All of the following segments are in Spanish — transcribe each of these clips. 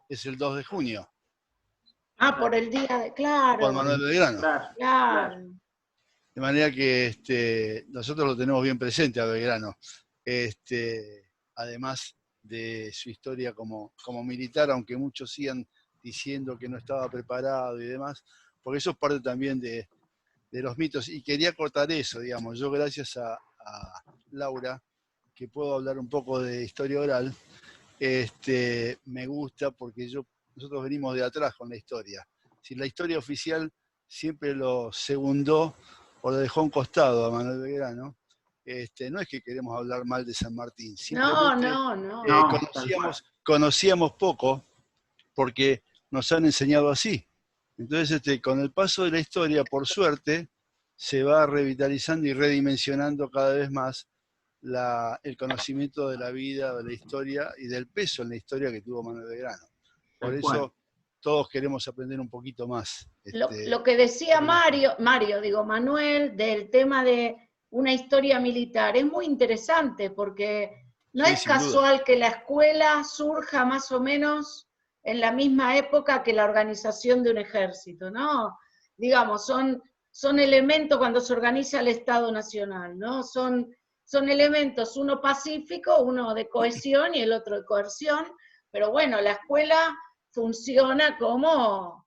es el 2 de junio. Ah, por el día de... Claro. Por Manuel Belgrano. Claro. De manera que nosotros lo tenemos bien presente a Belgrano. Además de su historia como militar, aunque muchos sigan diciendo que no estaba preparado y demás, porque eso es parte también de los mitos. Y quería cortar eso, digamos. Yo, gracias a Laura, que puedo hablar un poco de historia oral, me gusta porque nosotros venimos de atrás con la historia. Si la historia oficial siempre lo segundó o lo dejó a un costado a Manuel Belgrano, no es que queremos hablar mal de San Martín, simplemente conocíamos poco porque nos han enseñado así. Entonces, con el paso de la historia, por suerte, se va revitalizando y redimensionando cada vez más el conocimiento de la vida, de la historia y del peso en la historia que tuvo Manuel Belgrano. Por eso todos queremos aprender un poquito más. Lo que decía Manuel, del tema de una historia militar, es muy interesante porque no es casual que la escuela surja más o menos en la misma época que la organización de un ejército, ¿no? Digamos, son elementos cuando se organiza el Estado Nacional, ¿no? Son elementos, uno pacífico, uno de cohesión y el otro de coerción, pero bueno, la escuela funciona como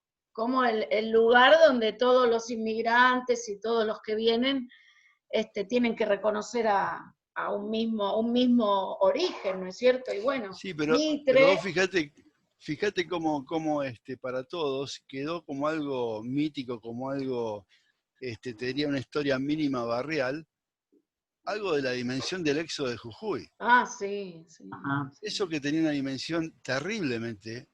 el lugar donde todos los inmigrantes y todos los que vienen tienen que reconocer a un mismo origen, ¿no es cierto? Y bueno, sí, pero vos fíjate cómo para todos quedó como algo mítico, como algo, te diría una historia mínima barrial, algo de la dimensión del éxodo de Jujuy. Ah, sí. Eso que tenía una dimensión terriblemente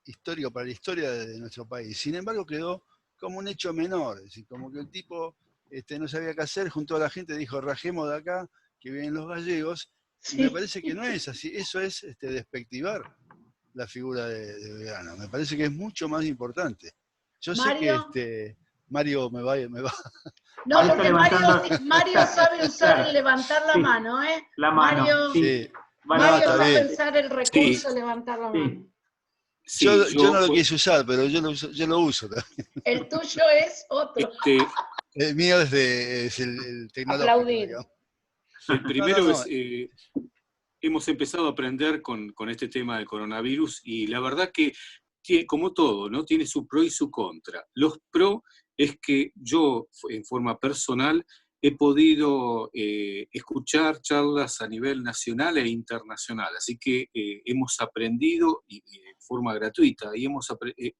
histórica para la historia de nuestro país. Sin embargo, quedó como un hecho menor, es decir, como que el tipo no sabía qué hacer, juntó a la gente, dijo, rajemos de acá, que vienen los gallegos, y me parece que no es así. Eso es despectivar la figura de Belgrano. Me parece que es mucho más importante. Yo sé que Mario me va. No, porque Mario sabe usar levantar la mano, ¿eh? La mano, Mario sabe usar el recurso levantar la mano. Sí, yo no lo quise usar, pero yo lo uso también. El tuyo es otro. El mío es el tecnológico. Aplaudir. El primero es, hemos empezado a aprender con este tema del coronavirus y la verdad que, como todo, ¿no? Tiene su pro y su contra. Los pro es que yo, en forma personal, he podido escuchar charlas a nivel nacional e internacional, así que hemos aprendido de forma gratuita, y hemos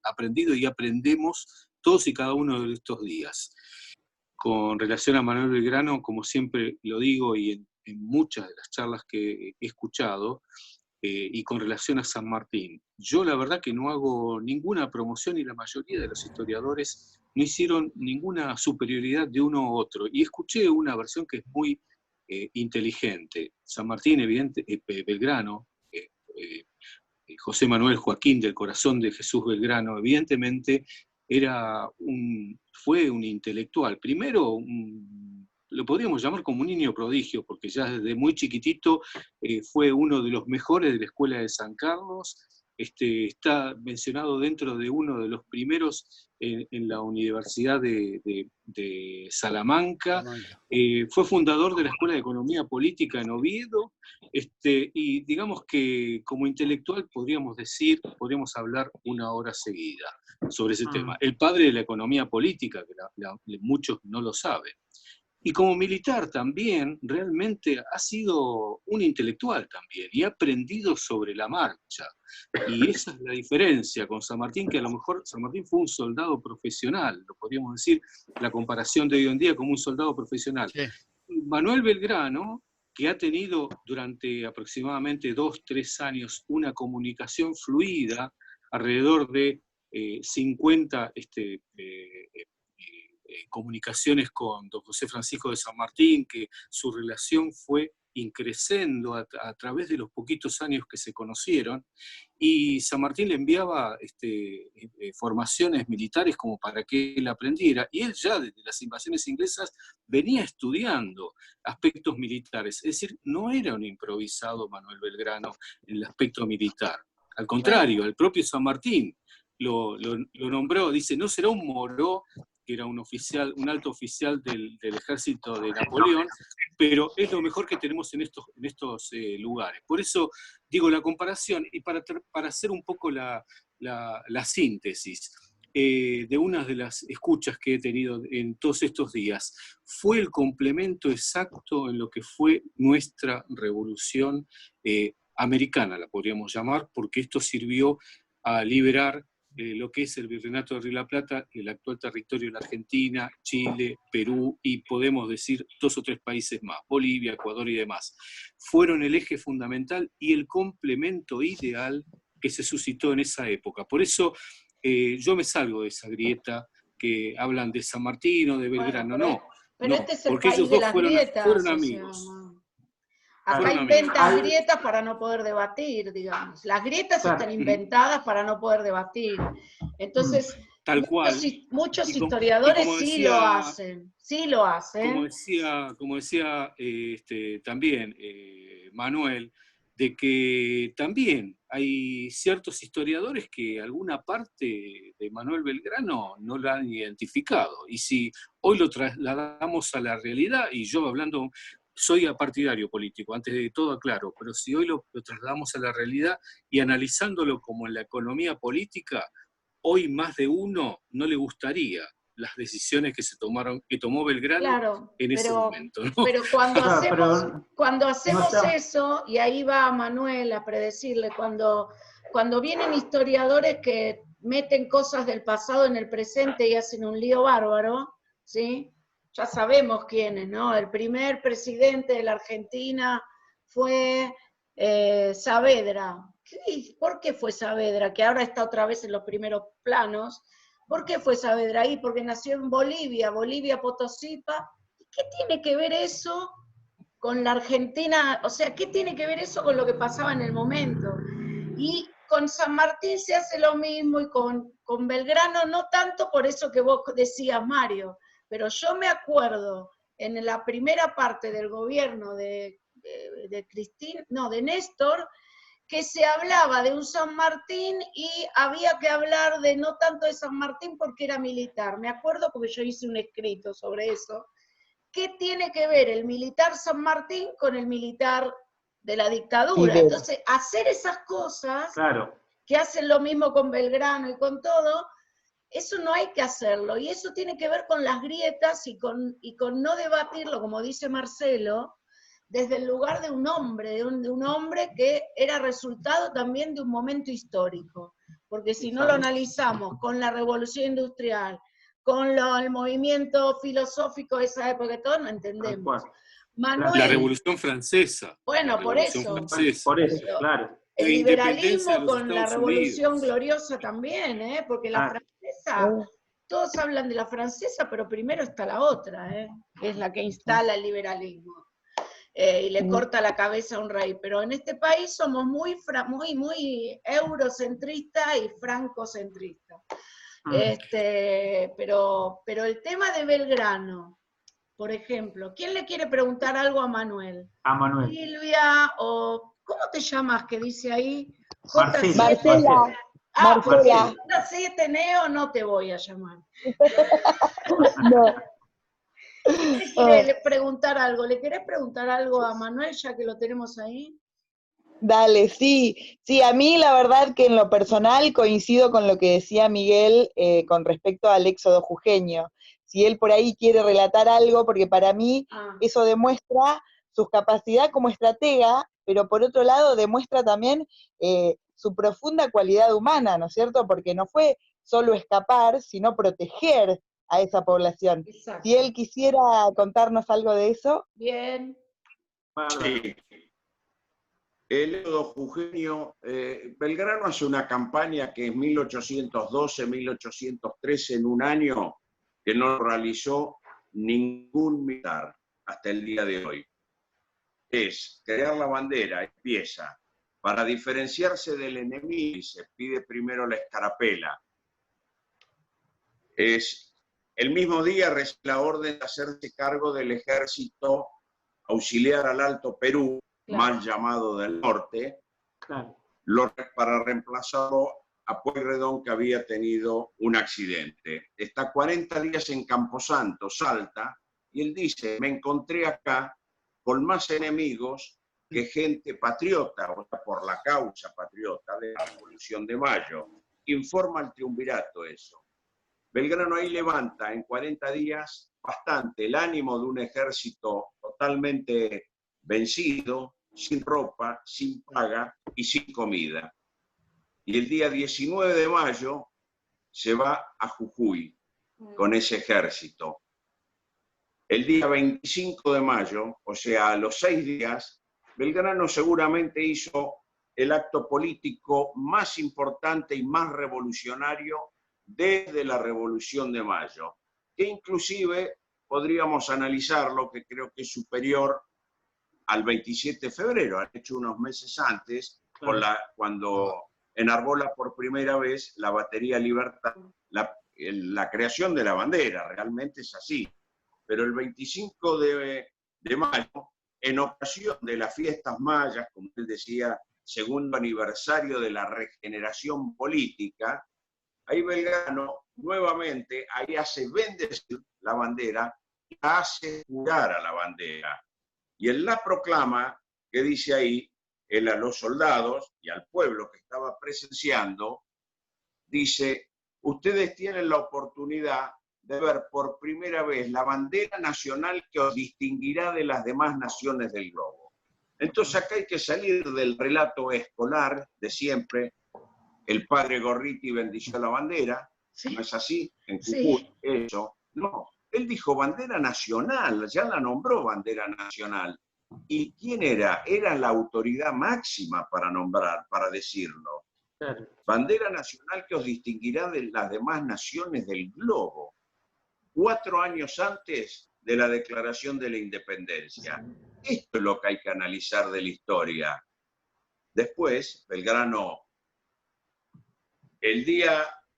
aprendido y aprendemos todos y cada uno de estos días. Con relación a Manuel Belgrano, como siempre lo digo, y en muchas de las charlas que he escuchado, y con relación a San Martín, yo la verdad que no hago ninguna promoción y la mayoría de los historiadores no hicieron ninguna superioridad de uno u otro. Y escuché una versión que es muy inteligente. San Martín, Belgrano, José Manuel Joaquín del Corazón de Jesús Belgrano, evidentemente fue un intelectual. Primero, lo podríamos llamar como un niño prodigio, porque ya desde muy chiquitito fue uno de los mejores de la Escuela de San Carlos. Está mencionado dentro de uno de los primeros en la Universidad de Salamanca. Fue fundador de la Escuela de Economía Política en Oviedo, y digamos que como intelectual podríamos hablar una hora seguida sobre ese tema. El padre de la economía política, que muchos no lo saben. Y como militar también, realmente ha sido un intelectual también, y ha aprendido sobre la marcha. Y esa es la diferencia con San Martín, que a lo mejor San Martín fue un soldado profesional, lo podríamos decir, la comparación de hoy en día como un soldado profesional. Sí. Manuel Belgrano, que ha tenido durante aproximadamente 2-3 años una comunicación fluida, alrededor de 50 comunicaciones con don José Francisco de San Martín, que su relación fue increciendo a través de los poquitos años que se conocieron, y San Martín le enviaba formaciones militares como para que él aprendiera, y él ya desde las invasiones inglesas venía estudiando aspectos militares, es decir, no era un improvisado Manuel Belgrano en el aspecto militar. Al contrario, al propio San Martín lo nombró, dice, no será un Moró, que era un alto oficial del ejército de Napoleón, pero es lo mejor que tenemos en estos lugares. Por eso digo la comparación, y para hacer un poco la síntesis de una de las escuchas que he tenido en todos estos días, fue el complemento exacto en lo que fue nuestra revolución americana, la podríamos llamar, porque esto sirvió a liberar lo que es el Virreinato de Río de la Plata, el actual territorio de la Argentina, Chile, Perú y podemos decir 2 o 3 países más, Bolivia, Ecuador y demás. Fueron el eje fundamental y el complemento ideal que se suscitó en esa época. Por eso yo me salgo de esa grieta que hablan de San Martín o de Belgrano, pero este es el porque país ellos de dos las fueron grietas, amigos. Acá inventan grietas para no poder debatir, digamos. Las grietas están inventadas para no poder debatir. Entonces, tal cual. Muchos historiadores sí lo hacen. Como decía también Manuel, de que también hay ciertos historiadores que alguna parte de Manuel Belgrano no la han identificado. Y si hoy lo trasladamos a la realidad, y yo hablando, soy partidario político, antes de todo aclaro, pero si hoy lo trasladamos a la realidad y analizándolo como en la economía política, hoy más de uno no le gustaría las decisiones que tomó Belgrano en ese momento, ¿no? Pero cuando hacemos eso, y ahí va Manuel a predecirle, cuando vienen historiadores que meten cosas del pasado en el presente y hacen un lío bárbaro, ¿sí? Ya sabemos quiénes, ¿no? El primer presidente de la Argentina fue Saavedra. ¿Por qué fue Saavedra? Que ahora está otra vez en los primeros planos. ¿Por qué fue Saavedra ahí? Porque nació en Bolivia, Potosipa. ¿Qué tiene que ver eso con la Argentina? O sea, ¿qué tiene que ver eso con lo que pasaba en el momento? Y con San Martín se hace lo mismo y con Belgrano no tanto por eso que vos decías, Mario, pero yo me acuerdo en la primera parte del gobierno de Néstor, que se hablaba de un San Martín y había que hablar de no tanto de San Martín porque era militar. Me acuerdo porque yo hice un escrito sobre eso. ¿Qué tiene que ver el militar San Martín con el militar de la dictadura? Entonces, hacer esas cosas, que hacen lo mismo con Belgrano y con todo, eso no hay que hacerlo. Y eso tiene que ver con las grietas y con no debatirlo, como dice Marcelo, desde el lugar de un hombre, de un hombre que era resultado también de un momento histórico. Porque si no lo analizamos con la revolución industrial, con el movimiento filosófico de esa época, todo no entendemos. Manuel, la Revolución Francesa. Bueno, por eso, claro. El liberalismo con la Revolución Gloriosa también, porque la francesa, todos hablan de la francesa, pero primero está la otra, que es la que instala el liberalismo. Y le corta la cabeza a un rey, pero en este país somos muy eurocentristas y francocentristas. Pero el tema de Belgrano, por ejemplo, ¿quién le quiere preguntar algo a Manuel? A Manuel. Silvia, o ¿cómo te llamas que dice ahí? Marcela. Marcela. J7 Neo no te voy a llamar. No. ¿Le preguntar algo? ¿Le querés preguntar algo a Manuel ya que lo tenemos ahí? Dale, sí, a mí la verdad que en lo personal coincido con lo que decía Miguel con respecto al éxodo jujeño. Si él por ahí quiere relatar algo, porque para mí eso demuestra su capacidad como estratega, pero por otro lado demuestra también su profunda cualidad humana, ¿no es cierto? Porque no fue solo escapar, sino proteger a esa población. Exacto. Si él quisiera contarnos algo de eso. Bien. Sí. El éxodo jujeño, Belgrano hace una campaña que es 1812-1813 en un año que no realizó ningún militar hasta el día de hoy. Es crear la bandera, empieza. Para diferenciarse del enemigo, se pide primero la escarapela. El mismo día recibe la orden de hacerse cargo del ejército auxiliar al Alto Perú, mal llamado del norte, para reemplazarlo a Pueyrredón, que había tenido un accidente. Está 40 días en Camposanto, Salta, y él dice, me encontré acá con más enemigos que gente patriota, o sea, por la causa patriota de la Revolución de Mayo. Informa el triunvirato eso. Belgrano ahí levanta en 40 días bastante el ánimo de un ejército totalmente vencido, sin ropa, sin paga y sin comida. Y el día 19 de mayo se va a Jujuy con ese ejército. El día 25 de mayo, o sea, a los 6 días, Belgrano seguramente hizo el acto político más importante y más revolucionario desde la Revolución de Mayo, que inclusive podríamos analizarlo, que creo que es superior al 27 de febrero, han hecho unos meses antes, cuando enarbola por primera vez la batería Libertad, la creación de la bandera, realmente es así. Pero el 25 de mayo, en ocasión de las fiestas mayas, como él decía, segundo aniversario de la regeneración política, ahí Belgrano nuevamente, ahí hace bendecir la bandera, la hace jurar a la bandera. Y él la proclama, que dice ahí, él a los soldados y al pueblo que estaba presenciando, dice, ustedes tienen la oportunidad de ver por primera vez la bandera nacional que os distinguirá de las demás naciones del globo. Entonces acá hay que salir del relato escolar de siempre, el padre Gorriti bendició la bandera, sí. ¿No es así? En Jujuy, sí. Eso. No, él dijo bandera nacional, ya la nombró bandera nacional. ¿Y quién era? Era la autoridad máxima para nombrar, para decirlo. Claro. Bandera nacional que os distinguirá de las demás naciones del globo. 4 años antes de la declaración de la independencia. Esto es lo que hay que analizar de la historia. Después, Belgrano,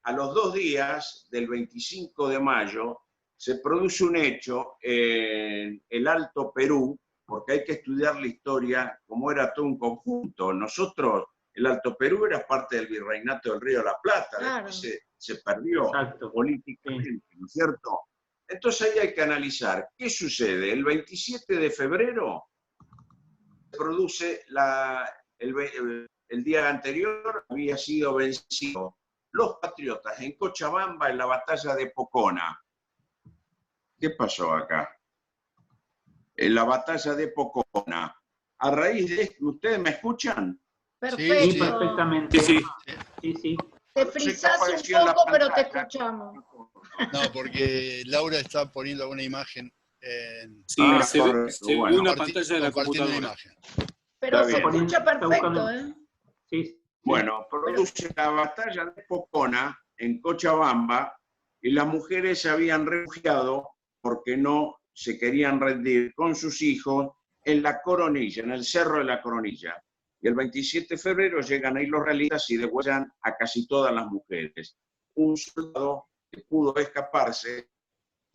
a los 2 días del 25 de mayo, se produce un hecho en el Alto Perú, porque hay que estudiar la historia como era todo un conjunto. Nosotros, el Alto Perú era parte del Virreinato del Río de la Plata, claro. Después se perdió. Exacto. Políticamente, ¿no es cierto? Entonces ahí hay que analizar qué sucede. El 27 de febrero se produce el día anterior, había sido vencido los patriotas en Cochabamba en la batalla de Pocona. ¿Qué pasó acá? En la batalla de Pocona. A raíz de esto, ¿ustedes me escuchan? Perfecto. Sí, perfectamente. Sí. Te frizás un poco, pero te escuchamos. No, porque Laura está poniendo alguna imagen en... Sí, se ve una pantalla de la computadora. Imagen. Pero se escucha perfecto, ¿eh? Sí. Bueno, produce la batalla de Pocona en Cochabamba y las mujeres se habían refugiado porque no se querían rendir con sus hijos en la Coronilla, en el Cerro de la Coronilla. Y el 27 de febrero llegan ahí los realistas y degüellan a casi todas las mujeres. Un soldado que pudo escaparse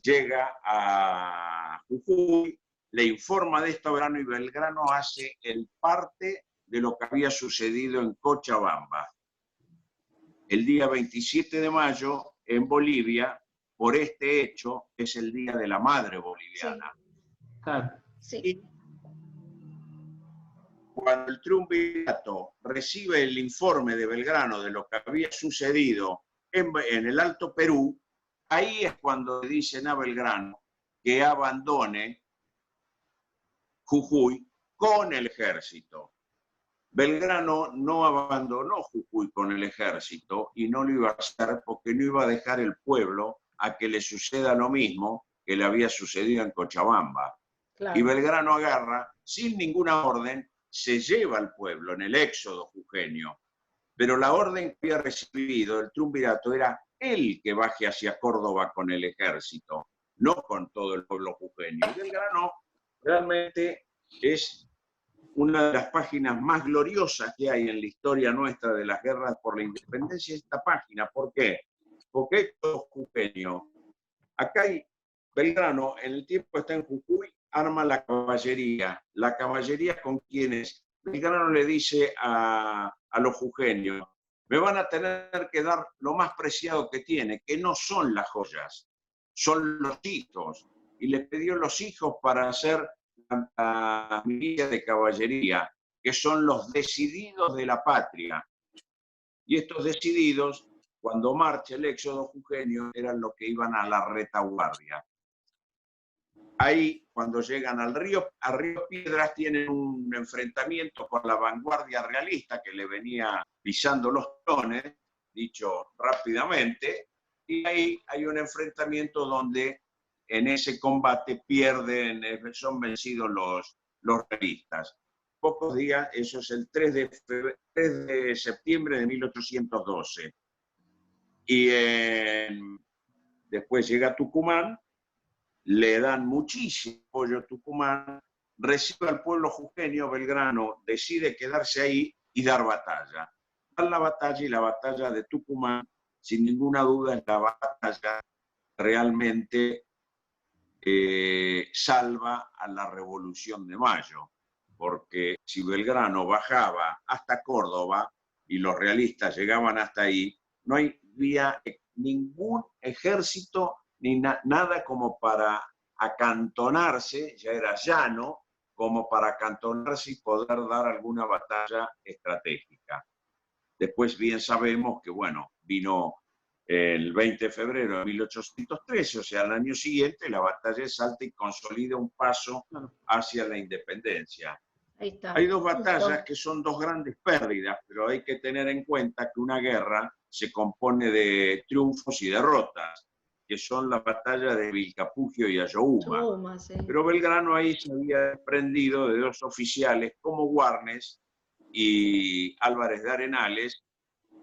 llega a Jujuy, le informa de esto a Belgrano y Belgrano hace el parte de lo que había sucedido en Cochabamba. El día 27 de mayo, en Bolivia, por este hecho, es el Día de la Madre Boliviana. Sí. Y cuando el triunvirato recibe el informe de Belgrano de lo que había sucedido en el Alto Perú, ahí es cuando le dicen a Belgrano que abandone Jujuy con el ejército. Belgrano no abandonó Jujuy con el ejército y no lo iba a hacer porque no iba a dejar el pueblo a que le suceda lo mismo que le había sucedido en Cochabamba. Claro. Y Belgrano agarra, sin ninguna orden, se lleva al pueblo en el éxodo jujeño. Pero la orden que había recibido el triunvirato era él que baje hacia Córdoba con el ejército, no con todo el pueblo jujeño. Y Belgrano realmente es una de las páginas más gloriosas que hay en la historia nuestra de las guerras por la independencia, esta página. ¿Por qué? Porque es todo jujeño. Acá hay Belgrano, en el tiempo que está en Jujuy, arma la caballería. La caballería con quienes Belgrano le dice a a los jujeños, me van a tener que dar lo más preciado que tiene, que no son las joyas, son los hijos. Y le pidió los hijos para hacer la milicia de caballería, que son los decididos de la patria. Y estos decididos, cuando marcha el éxodo jujeño, eran los que iban a la retaguardia. Ahí, cuando llegan a Río Piedras, tienen un enfrentamiento con la vanguardia realista que le venía pisando los talones, dicho rápidamente, y ahí hay un enfrentamiento donde en ese combate son vencidos los realistas. Pocos días, eso es el 3 de septiembre de 1812. Y después llega Tucumán, le dan muchísimo apoyo a Tucumán, recibe al pueblo jujeño, Belgrano decide quedarse ahí y dar batalla. Dan la batalla, y la batalla de Tucumán, sin ninguna duda, es la batalla realmente salva a la Revolución de Mayo, porque si Belgrano bajaba hasta Córdoba y los realistas llegaban hasta ahí, no había ningún ejército ni nada como para acantonarse, ya era llano, como para acantonarse y poder dar alguna batalla estratégica. Después bien sabemos que, bueno, vino el 20 de febrero de 1813, o sea, al año siguiente, la batalla de Salta y consolida un paso hacia la independencia. Ahí está. Hay dos batallas que son dos grandes pérdidas, pero hay que tener en cuenta que una guerra se compone de triunfos y derrotas, que son la batalla de Vilcapugio y Ayohuma. Sí. Pero Belgrano ahí se había desprendido de dos oficiales como Warnes y Álvarez de Arenales.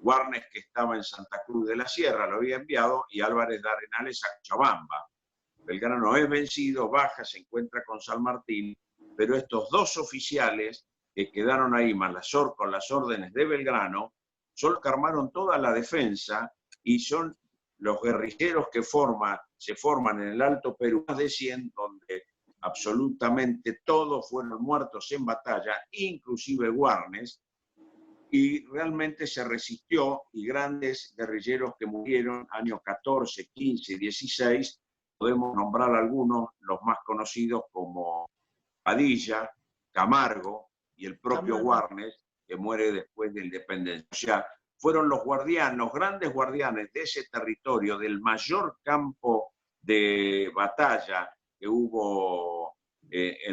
Warnes, que estaba en Santa Cruz de la Sierra, lo había enviado, y Álvarez de Arenales a Cochabamba. Belgrano es vencido, baja, se encuentra con San Martín, pero estos dos oficiales que quedaron ahí, más con las órdenes de Belgrano, son los que armaron toda la defensa y son los guerrilleros que se forman en el Alto Perú, más de 100, donde absolutamente todos fueron muertos en batalla, inclusive Warnes, y realmente se resistió, y grandes guerrilleros que murieron años 14, 15, 16, podemos nombrar algunos, los más conocidos como Padilla, Camargo y el propio Warnes, que muere después de la independencia. O sea, fueron los guardianes, los grandes guardianes de ese territorio, del mayor campo de batalla que hubo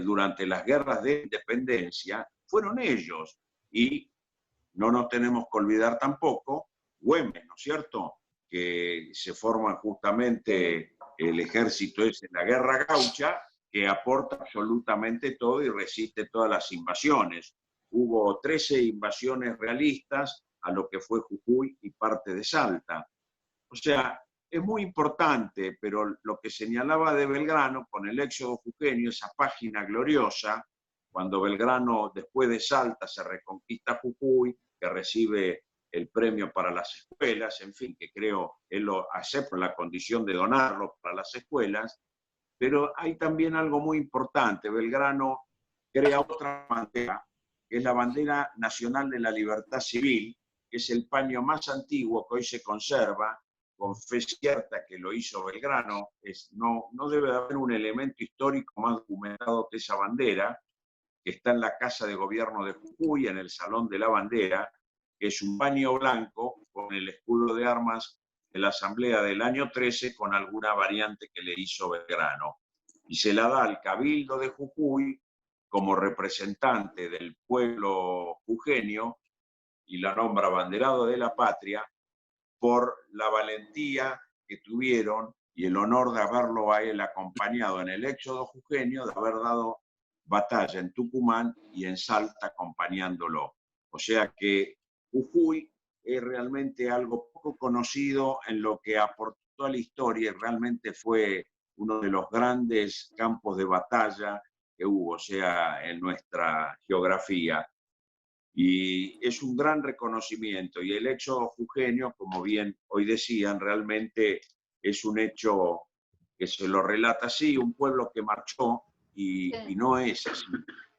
durante las guerras de independencia, fueron ellos. Y no nos tenemos que olvidar tampoco Güemes, ¿no es cierto?, que se forma justamente el ejército ese en la guerra gaucha, que aporta absolutamente todo y resiste todas las invasiones. Hubo 13 invasiones realistas a lo que fue Jujuy y parte de Salta. O sea, es muy importante, pero lo que señalaba de Belgrano con el éxodo jujeño, esa página gloriosa, cuando Belgrano después de Salta se reconquista Jujuy, que recibe el premio para las escuelas, en fin, que creo él lo acepta la condición de donarlo para las escuelas, pero hay también algo muy importante. Belgrano crea otra bandera, que es la bandera nacional de la libertad civil, que es el paño más antiguo que hoy se conserva, con fe cierta que lo hizo Belgrano. No debe haber un elemento histórico más documentado que esa bandera, que está en la Casa de Gobierno de Jujuy, en el Salón de la Bandera, que es un paño blanco con el escudo de armas de la Asamblea del año 13, con alguna variante que le hizo Belgrano. Y se la da al Cabildo de Jujuy como representante del pueblo jujeño y la nombra abanderado de la patria por la valentía que tuvieron y el honor de haberlo a él acompañado en el éxodo jujeño, de haber dado batalla en Tucumán y en Salta acompañándolo. O sea que Jujuy es realmente algo poco conocido en lo que aportó a la historia, y realmente fue uno de los grandes campos de batalla que hubo, o sea, en nuestra geografía. Y es un gran reconocimiento. Y el éxodo jujeño, como bien hoy decían, realmente es un hecho que se lo relata así, un pueblo que marchó, y no es así.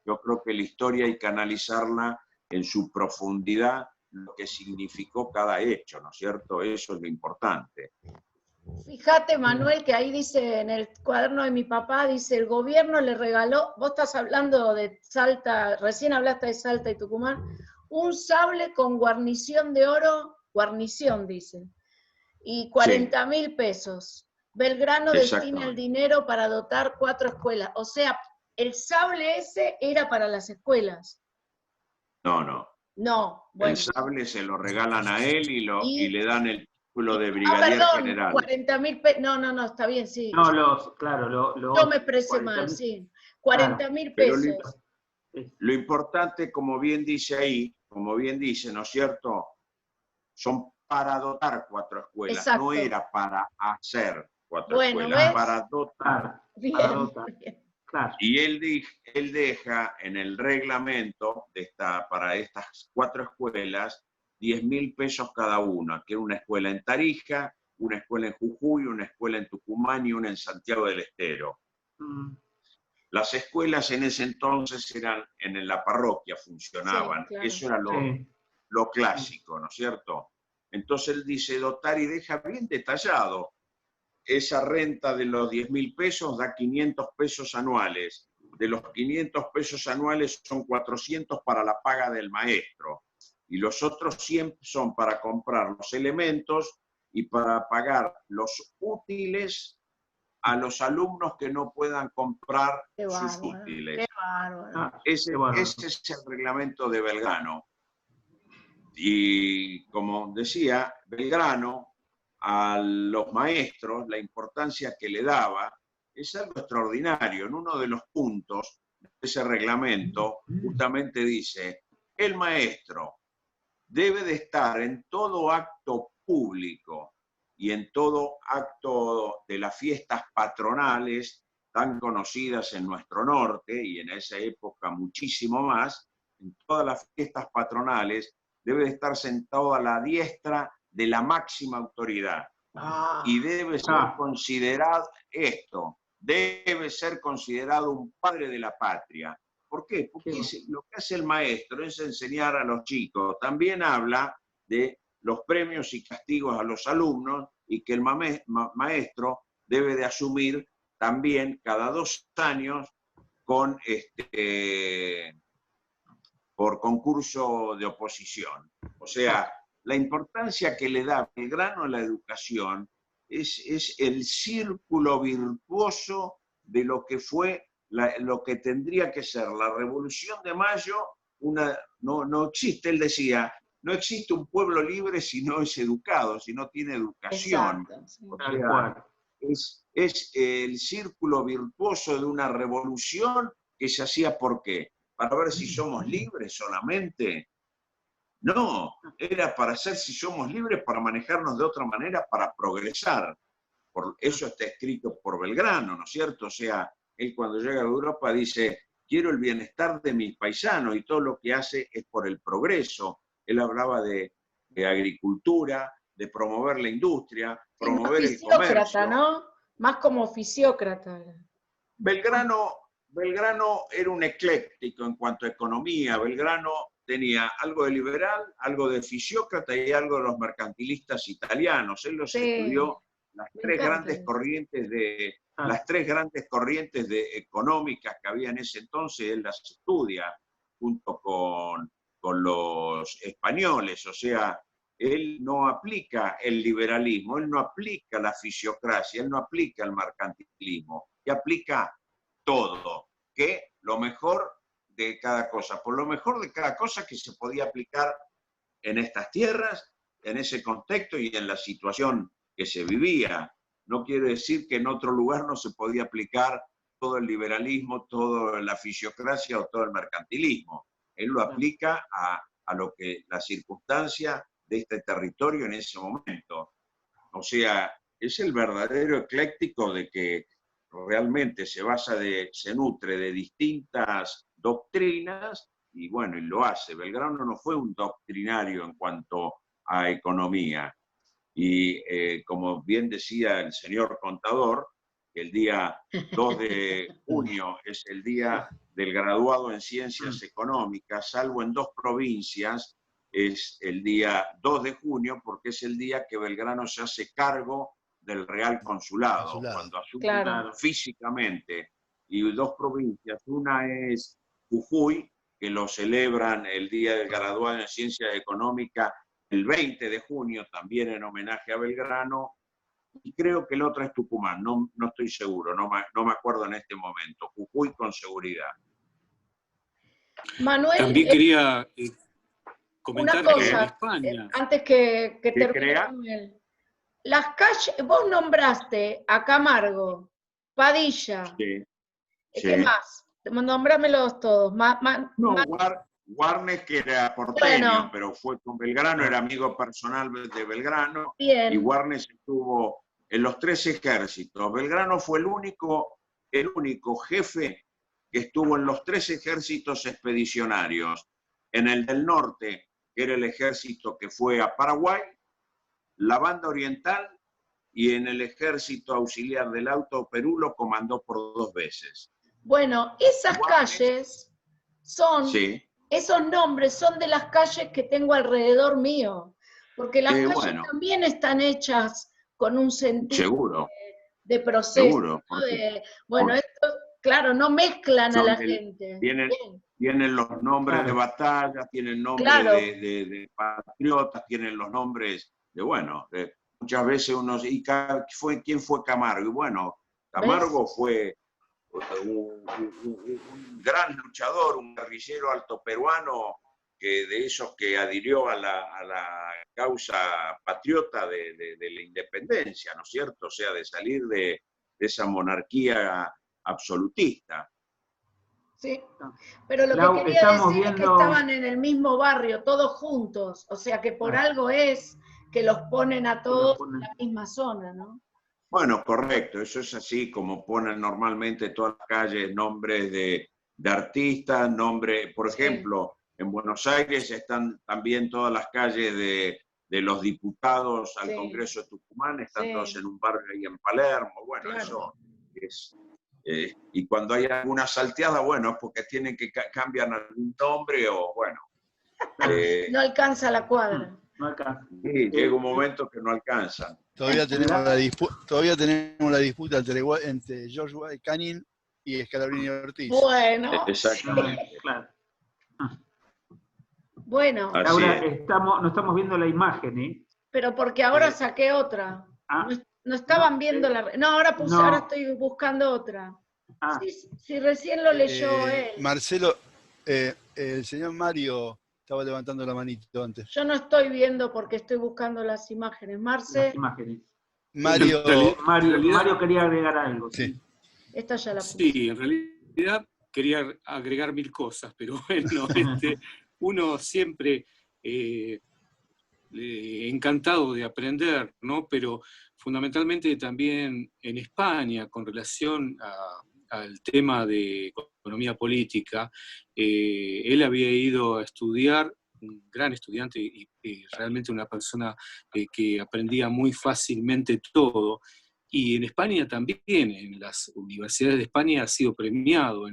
Yo creo que la historia hay que analizarla en su profundidad lo que significó cada hecho, ¿no es cierto? Eso es lo importante. Fíjate, Manuel, que ahí dice, en el cuaderno de mi papá, dice, el gobierno le regaló, vos estás hablando de Salta, recién hablaste de Salta y Tucumán, un sable con guarnición de oro, guarnición dicen, y 40.000 pesos. Belgrano destina el dinero para dotar 4 escuelas. O sea, el sable ese era para las escuelas. No. No, bueno. El sable se lo regalan a él y le dan el título de brigadier general. 40.000 pesos. No, está bien, sí. No, claro. Yo me expresé mal, sí. 40.000 pesos. Lo importante, como bien dice ahí, ¿no es cierto? Son para dotar 4 escuelas, exacto. No era para hacer 4 escuelas, ¿ves? Para dotar. Bien, para dotar. Bien. Claro. Y él deja en el reglamento para estas 4 escuelas 10.000 pesos cada una, que era una escuela en Tarija, una escuela en Jujuy, una escuela en Tucumán y una en Santiago del Estero. Las escuelas en ese entonces eran en la parroquia, funcionaban. Sí, claro. Eso era lo clásico, ¿no es cierto? Entonces él dice dotar y deja bien detallado. Esa renta de los 10.000 pesos da 500 pesos anuales. De los 500 pesos anuales son 400 para la paga del maestro. Y los otros 100 son para comprar los elementos y para pagar los útiles a los alumnos que no puedan comprar sus útiles. Qué bárbaro. Ese es el reglamento de Belgrano. Y como decía, Belgrano a los maestros, la importancia que le daba, es algo extraordinario. En uno de los puntos de ese reglamento, justamente dice, el maestro debe de estar en todo acto público y en todo acto de las fiestas patronales tan conocidas en nuestro norte, y en esa época muchísimo más, en todas las fiestas patronales, debe de estar sentado a la diestra de la máxima autoridad. Y debe ser considerado debe ser considerado un padre de la patria. ¿Por qué? Porque lo que hace el maestro es enseñar a los chicos. También habla de los premios y castigos a los alumnos y que el maestro debe de asumir también cada 2 años por concurso de oposición. O sea, la importancia que le da Belgrano a la educación es el círculo virtuoso de lo que fue, lo que tendría que ser la Revolución de Mayo. No existe, él decía, no existe un pueblo libre si no es educado, si no tiene educación. Exacto, sí. O sea, es el círculo virtuoso de una revolución que se hacía ¿por qué? ¿Para ver si somos libres solamente? No, era para ser, si somos libres, para manejarnos de otra manera, para progresar. Por eso está escrito por Belgrano, ¿no es cierto? O sea, él cuando llega a Europa dice, quiero el bienestar de mis paisanos, y todo lo que hace es por el progreso. Él hablaba de agricultura, de promover la industria, promover el comercio. ¿No? Más como fisiócrata. Belgrano era un ecléctico en cuanto a economía. Belgrano tenía algo de liberal, algo de fisiócrata y algo de los mercantilistas italianos. Él los estudió las tres grandes corrientes económicas que había en ese entonces. Él las estudia junto con los españoles. O sea, él no aplica el liberalismo, él no aplica la fisiocracia, él no aplica el mercantilismo, y aplica todo, que lo mejor de cada cosa, por lo mejor de cada cosa que se podía aplicar en estas tierras, en ese contexto y en la situación que se vivía. No quiere decir que en otro lugar no se podía aplicar todo el liberalismo, toda la fisiocracia o todo el mercantilismo. Él lo aplica a lo que la circunstancia de este territorio en ese momento. O sea, es el verdadero ecléctico de que realmente se nutre de distintas doctrinas y bueno, y lo hace. Belgrano no fue un doctrinario en cuanto a economía. Y como bien decía el señor contador, el día 2 de junio es el día del graduado en Ciencias Económicas, salvo en 2 provincias, es el día 2 de junio, porque es el día que Belgrano se hace cargo del Real Consulado, cuando asume físicamente. Y dos provincias, una es Jujuy, que lo celebran el Día del Graduado en Ciencias Económicas el 20 de junio, también en homenaje a Belgrano, y creo que el otro es Tucumán, no estoy seguro, no me acuerdo en este momento. Jujuy con seguridad. Manuel, también quería comentar una cosa, que en España... antes que termine Manuel. Las calles, vos nombraste a Camargo, Padilla, Sí. ¿qué más? Nombrámelos todos. Warnes, que era porteño, pero fue con Belgrano, era amigo personal de Belgrano. Bien. Y Warnes estuvo en los 3 ejércitos. Belgrano fue el único jefe que estuvo en los 3 ejércitos expedicionarios. En el del norte, que era el ejército que fue a Paraguay, la Banda Oriental, y en el ejército auxiliar del Alto Perú lo comandó por 2 veces. Bueno, esas calles son, sí, esos nombres son de las calles que tengo alrededor mío, porque las calles también están hechas con un sentido de proceso. Seguro, bueno, esto, claro, no mezclan a la gente. Tienen los nombres de batalla, tienen nombres de patriotas, tienen los nombres de, muchas veces uno, ¿y quién fue Camargo? Y bueno, Camargo fue un gran luchador, un guerrillero altoperuano, de esos que adhirió a la causa patriota de la independencia, ¿no es cierto? O sea, de salir de esa monarquía absolutista. Sí, pero lo que quería decir es que estaban en el mismo barrio, todos juntos, o sea que por algo es que los ponen a todos en la misma zona, ¿no? Bueno, correcto, eso es así como ponen normalmente todas las calles nombres de artistas, por ejemplo, en Buenos Aires están también todas las calles de los diputados al Congreso de Tucumán, están todos en un barrio ahí en Palermo, bueno, eso es... y cuando hay alguna salteada, bueno, es porque tienen que cambiar algún nombre o bueno. No alcanza la cuadra. No alcanza. Sí, llega un momento que no alcanzan. Todavía tenemos la disputa entre George Canning y Scalabrini Ortiz. Bueno. Exactamente. Claro. Bueno. Ahora no estamos viendo la imagen, ¿eh? Pero porque ahora saqué otra. No estaban viendo la... No, ahora estoy buscando otra. Sí, recién lo leyó él. Marcelo, el señor Mario estaba levantando la manito antes. Yo no estoy viendo porque estoy buscando las imágenes. Las imágenes. Mario quería agregar algo. Sí. Esta ya la puse. Sí, en realidad quería agregar 1000 cosas, pero bueno, uno siempre... encantado de aprender, ¿no? Pero fundamentalmente también en España, con relación al tema de economía política, él había ido a estudiar, un gran estudiante y realmente una persona que aprendía muy fácilmente todo. Y en España también, en las universidades de España ha sido premiado,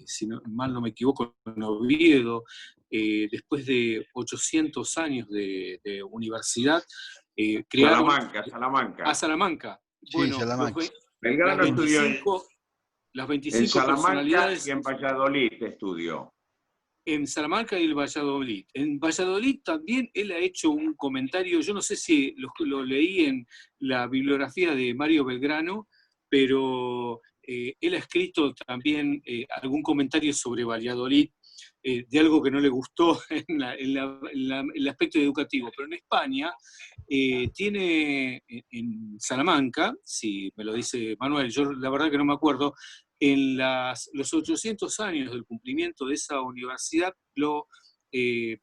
si mal no me equivoco, en Oviedo. Después de 800 años de universidad, crearon... Salamanca. Salamanca. Sí, bueno, Salamanca. Belgrano estudió las 25 en Salamanca personalidades... y en Valladolid estudió. En Salamanca y el Valladolid. En Valladolid también él ha hecho un comentario, yo no sé si lo leí en la bibliografía de Mario Belgrano, pero él ha escrito también algún comentario sobre Valladolid, de algo que no le gustó en el aspecto educativo. Pero en España tiene, en Salamanca, si me lo dice Manuel, yo la verdad que no me acuerdo, en los 800 años del cumplimiento de esa universidad lo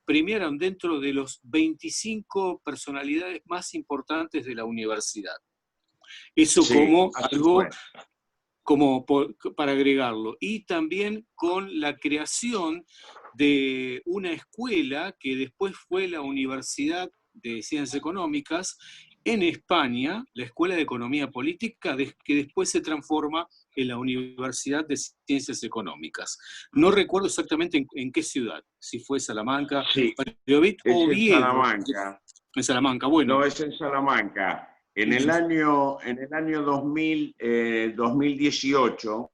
premiaron dentro de los 25 personalidades más importantes de la universidad. Eso sí, como algo... para agregarlo, y también con la creación de una escuela que después fue la Universidad de Ciencias Económicas en España, la Escuela de Economía Política, que después se transforma en la Universidad de Ciencias Económicas. No recuerdo exactamente en qué ciudad, si fue Salamanca, Sí, Valladolid es o en Oviedo. Salamanca. En Salamanca, bueno. No, es en Salamanca. En el año 2018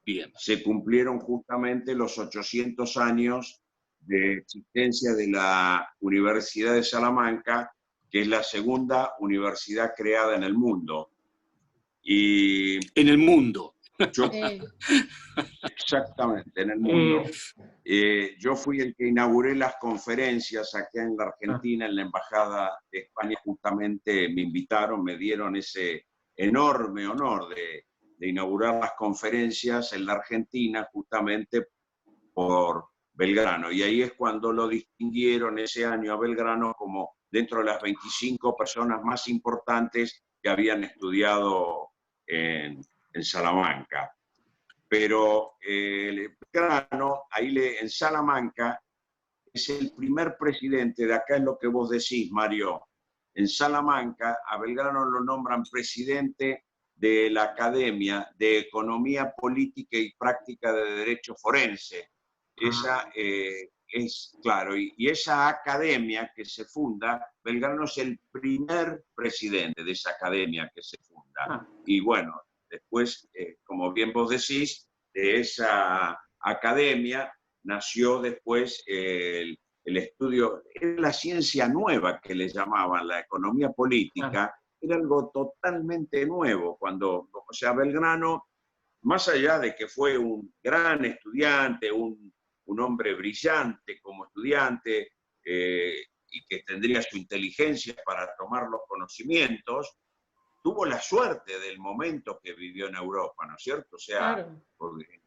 Bien. se cumplieron justamente los 800 años de existencia de la Universidad de Salamanca, que es la segunda universidad creada en el mundo. Y en el mundo. Yo, exactamente, en el mundo. Yo fui el que inauguré las conferencias acá en la Argentina, en la Embajada de España, justamente me invitaron, me dieron ese enorme honor de inaugurar las conferencias en la Argentina, justamente por Belgrano. Y ahí es cuando lo distinguieron ese año a Belgrano como dentro de las 25 personas más importantes que habían estudiado en Salamanca. Pero Belgrano, en Salamanca, es el primer presidente, de acá es lo que vos decís, Mario. En Salamanca, a Belgrano lo nombran presidente de la Academia de Economía Política y Práctica de Derecho Forense. Esa es, claro, y esa academia que se funda, Belgrano es el primer presidente de esa academia que se funda. Y bueno, después, como bien vos decís, de esa academia nació después el estudio, era la ciencia nueva que le llamaban, la economía política, era algo totalmente nuevo. Cuando, o sea, Belgrano, más allá de que fue un gran estudiante, un hombre brillante como estudiante, y que tendría su inteligencia para tomar los conocimientos, tuvo la suerte del momento que vivió en Europa, ¿no es cierto? O sea, claro. porque,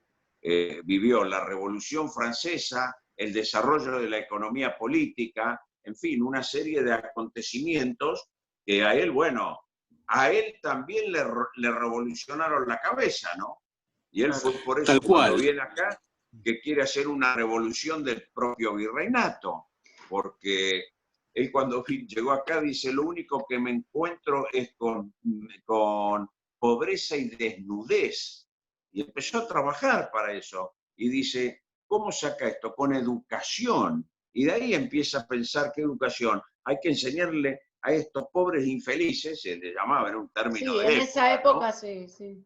vivió la Revolución Francesa, el desarrollo de la economía política, en fin, una serie de acontecimientos que a él, bueno, a él también le revolucionaron la cabeza, ¿no? Y él fue por eso, cuando viene acá, que quiere hacer una revolución del propio virreinato, porque él cuando llegó acá dice, lo único que me encuentro es con pobreza y desnudez. Y empezó a trabajar para eso. Y dice, ¿cómo saca esto? Con educación. Y de ahí empieza a pensar qué educación. Hay que enseñarle a estos pobres infelices, se le llamaba, era un término de en época, esa época, ¿no? sí.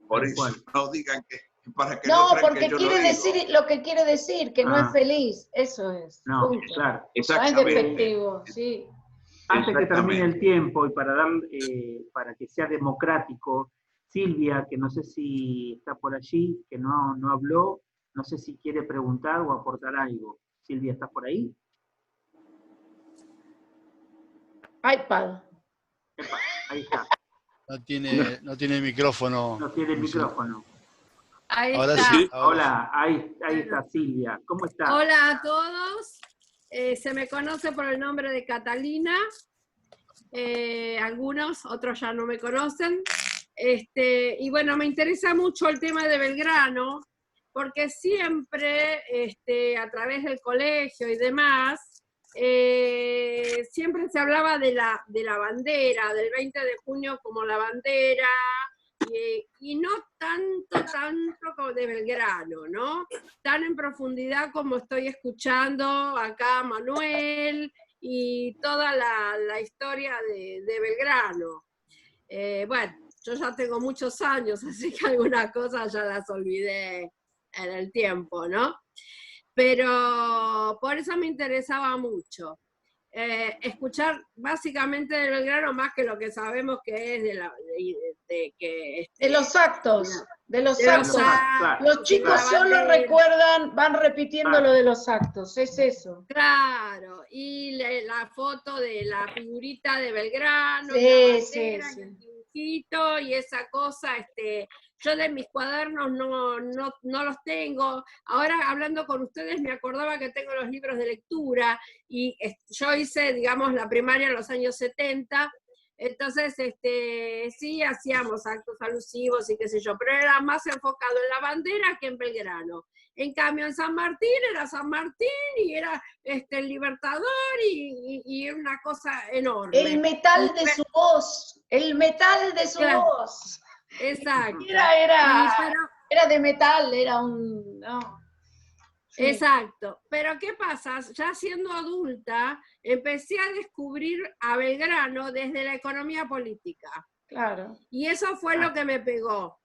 Por eso no digan que, para que no no crean porque que yo quiere lo digo. decir lo que quiere decir, que no es feliz, eso es. No, punto. claro. No es despectivo, sí. Antes que termine el tiempo y para que sea democrático, Silvia, que no sé si está por allí, que no habló, no sé si quiere preguntar o aportar algo. Silvia, ¿estás por ahí? iPad. Ahí está. No tiene micrófono. No tiene micrófono. Ahí Ahora está. sí. Hola, ahí está Silvia. ¿Cómo está? Hola a todos. Se me conoce por el nombre de Catalina. Algunos, otros ya no me conocen. Y bueno, me interesa mucho el tema de Belgrano, porque siempre, a través del colegio y demás, siempre se hablaba de la bandera, del 20 de junio como la bandera, y no tanto como de Belgrano, ¿no? Tan en profundidad como estoy escuchando acá a Manuel y toda la historia de Belgrano. Bueno, yo ya tengo muchos años, así que algunas cosas ya las olvidé en el tiempo, ¿no? Pero por eso me interesaba mucho. Escuchar básicamente de Belgrano más que lo que sabemos que es de los actos. Claro. Los chicos solo recuerdan, van repitiendo lo de los actos, es eso. Claro, y la foto de la figurita de Belgrano, sí. el dibujito y esa cosa, yo de mis cuadernos no los tengo. Ahora, hablando con ustedes, me acordaba que tengo los libros de lectura, y yo hice, digamos, la primaria en los años 70, entonces, sí hacíamos actos alusivos y qué sé yo, pero era más enfocado en la bandera que en Belgrano. En cambio, en San Martín era San Martín y era el Libertador y una cosa enorme. El metal de su voz, voz. Exacto. Era de metal, era un... No. Sí. Exacto. Pero ¿qué pasa? Ya siendo adulta, empecé a descubrir a Belgrano desde la economía política. Claro. Y eso fue lo que me pegó,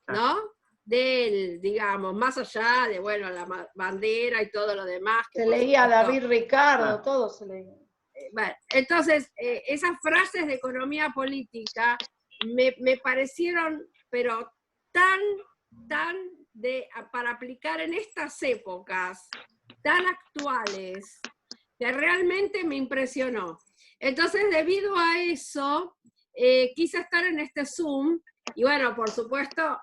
¿no? De él, digamos, más allá de, bueno, la bandera y todo lo demás. Que se leía David Ricardo, todo se leía. Bueno, entonces, esas frases de economía política me parecieron, pero tan para aplicar en estas épocas, tan actuales, que realmente me impresionó. Entonces, debido a eso, quise estar en este Zoom, y bueno, por supuesto,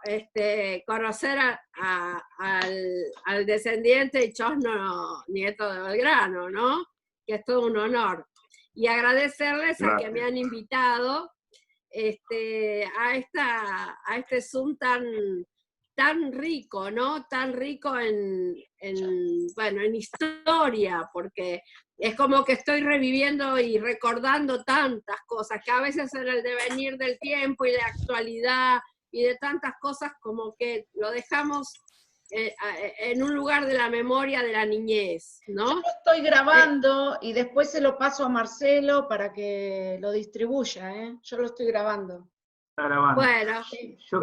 conocer al descendiente Chosno, nieto de Belgrano, ¿no? Que es todo un honor. Y agradecerles a que me han invitado a este Zoom tan rico, ¿no? Tan rico en historia, porque es como que estoy reviviendo y recordando tantas cosas, que a veces en el devenir del tiempo y de actualidad y de tantas cosas como que lo dejamos en un lugar de la memoria de la niñez, ¿no? Yo lo estoy grabando y después se lo paso a Marcelo para que lo distribuya, ¿eh? Yo lo estoy grabando. Está grabando. Bueno, yo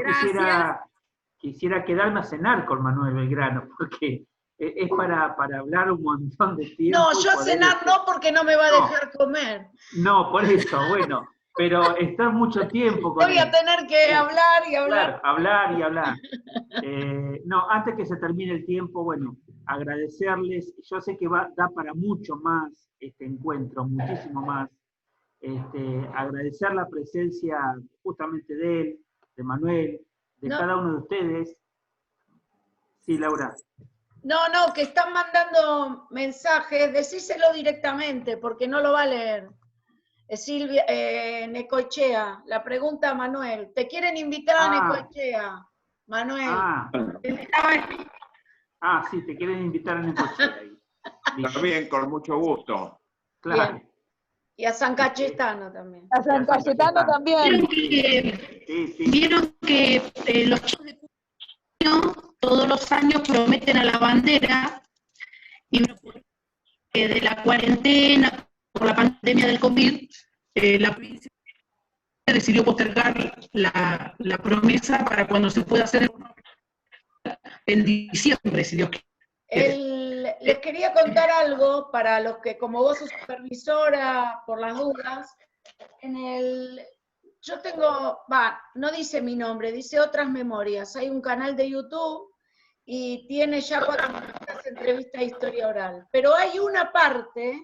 quisiera quedarme a cenar con Manuel Belgrano, porque es para hablar un montón de tiempo. No, yo a cenar no, porque no me va a dejar comer. No, por eso, bueno, pero estar mucho tiempo con voy a tener que hablar y hablar. Claro, hablar y hablar. No, antes que se termine el tiempo, bueno, agradecerles. Yo sé que da para mucho más este encuentro, muchísimo más. Agradecer la presencia justamente de él, de Manuel, de cada uno de ustedes. Sí, Laura. No, que están mandando mensajes, decíselo directamente, porque no lo va a leer. Silvia, Necochea, la pregunta a Manuel. ¿Te quieren invitar a Necochea, Manuel? Sí, te quieren invitar a Necochea. También, con mucho gusto. Claro. Bien. Y a San Cayetano también. A San Cayetano también. Vieron que los chicos de Cuyo todos los años prometen a la bandera, y de la cuarentena, por la pandemia del COVID, la provincia decidió postergar la promesa para cuando se pueda hacer en diciembre, si Dios quiere. Les quería contar algo para los que, como vos sos supervisora, por las dudas, yo tengo, no dice mi nombre, dice Otras Memorias. Hay un canal de YouTube y tiene ya 400 entrevistas de historia oral. Pero hay una parte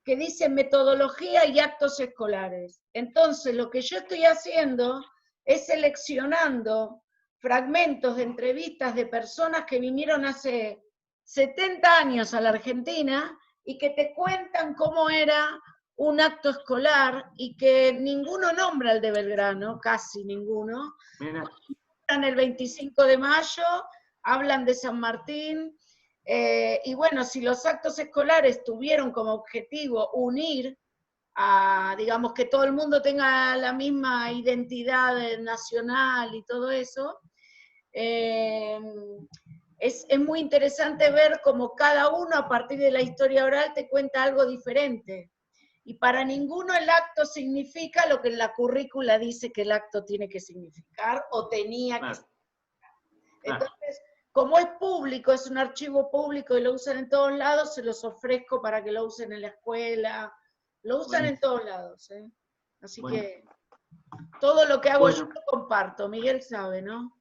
que dice metodología y actos escolares. Entonces, lo que yo estoy haciendo es seleccionando fragmentos de entrevistas de personas que vinieron hace 70 años a la Argentina y que te cuentan cómo era un acto escolar, y que ninguno nombra el de Belgrano, casi ninguno. Hablan el 25 de mayo, hablan de San Martín, y bueno, si los actos escolares tuvieron como objetivo unir a, digamos, que todo el mundo tenga la misma identidad nacional y todo eso, es muy interesante ver cómo cada uno a partir de la historia oral te cuenta algo diferente. Y para ninguno el acto significa lo que en la currícula dice que el acto tiene que significar o tenía que significar. Entonces, como es público, es un archivo público y lo usan en todos lados, se los ofrezco para que lo usen en la escuela. Lo usan en todos lados, ¿eh? Así que todo lo que hago yo lo comparto. Miguel sabe, ¿no?